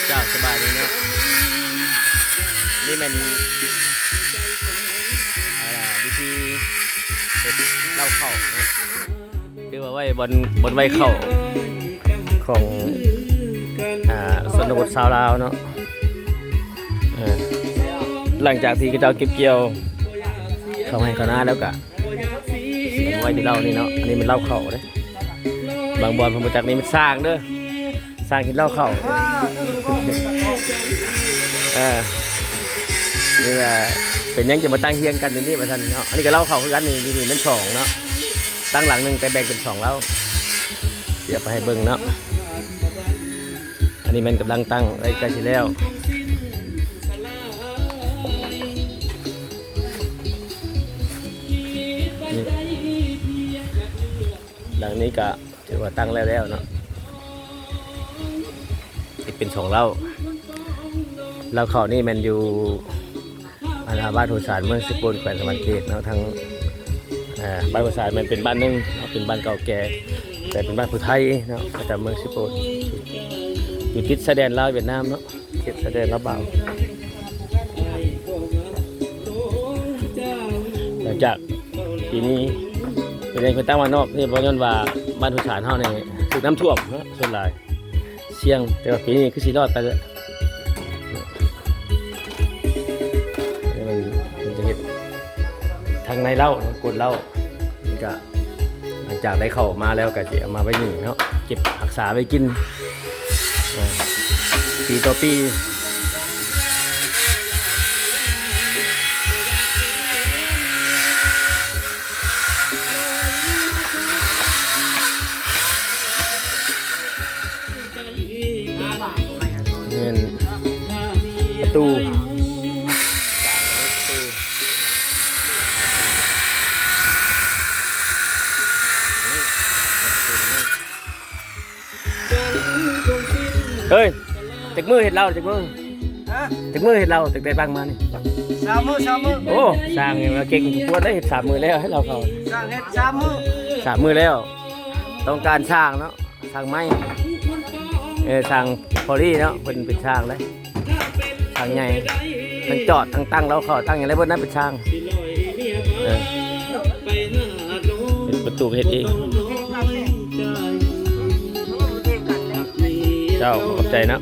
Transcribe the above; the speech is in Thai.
เจ้าสบายเลยเนาะนี่มันวิธีเฮ็ดเหล้าเข้าเนาะหรือว่าไว้บนไว้เข้าของชนบทชาวลาวเนาะหลังจากที่เจ้าเก็บเกี่ยวเข้าให้เขาหน้าแล้วก็ไว้ที่เหล้านี่เนาะอันนี้มันเหล้าเข้าเด้บางบอนผมมาจากนี้มันสร้างเด้อสร้างกินเหล้าเข้านี่ว่าเป็นยังจะมาตั้งเฮียงกันอย่างนี้มาท่านเนาะอันนี้ก็เหล้าเข้าคือกันนี่มันสองเนาะตั้งหลังหนึ่งแต่แบ่งเป็นสองเหล้าเดี๋ยวไปให้เบิ่งเนาะอันนี้มันกำลังตั้งไว้ใกล้สิแล้วหลังนี้ก็ถือว่าตั้งแล้วเนาะอีกเป็นสองเหล้าเขานี่มันอยู่บ้านโหสารเมืองสกลแขวงสวรรณเขตเนาะทางบ้านโหสารมันเป็นบ้านนึงเป็นบ้านเก่าแก่แต่เป็นบ้านผู้ไทยเนาะประจำเมืองสกลอยู่ติดชายแดนลาวเวียดนามเนาะเขตชายแดนลาวบ่าวหลังจากปีนี้เป็นคนตั้งมานอกนี่เพราะงั้นว่าบ้านโหสารเฮาเนี่ยถูกน้ำท่วมเนาะส่วนหลายเสี่ยงแต่ว่าปีนี้คือสิรอดไปเลยทางในเหล้ากดเหล้าก็หลังจากได้เข้ามาแล้วก็จะเอามาไว้นี่เนาะเก็บรักษาไว้กินปีต่อปีเงินประตูเฮ้ยจากมือเห็ดเราจากมือเห็ดเราจากได้บ้างมานี่สามมือโอ้สร้างมาเก่งปวดได้เห็ด3 มือแล้วให้เราเขาสร้างเห็ด3 มือแล้วต้องการสร้างเนาะสร้างไม้สร้างพอลี่เนาะเป็นช่างเลยช่างใหญ่ทั้งจอดทั้งตั้งเราเขาตั้งอย่างไรบนนั้นเป็นช่างเป็นประตูเห็ดเองเจ้าขอบใจนะ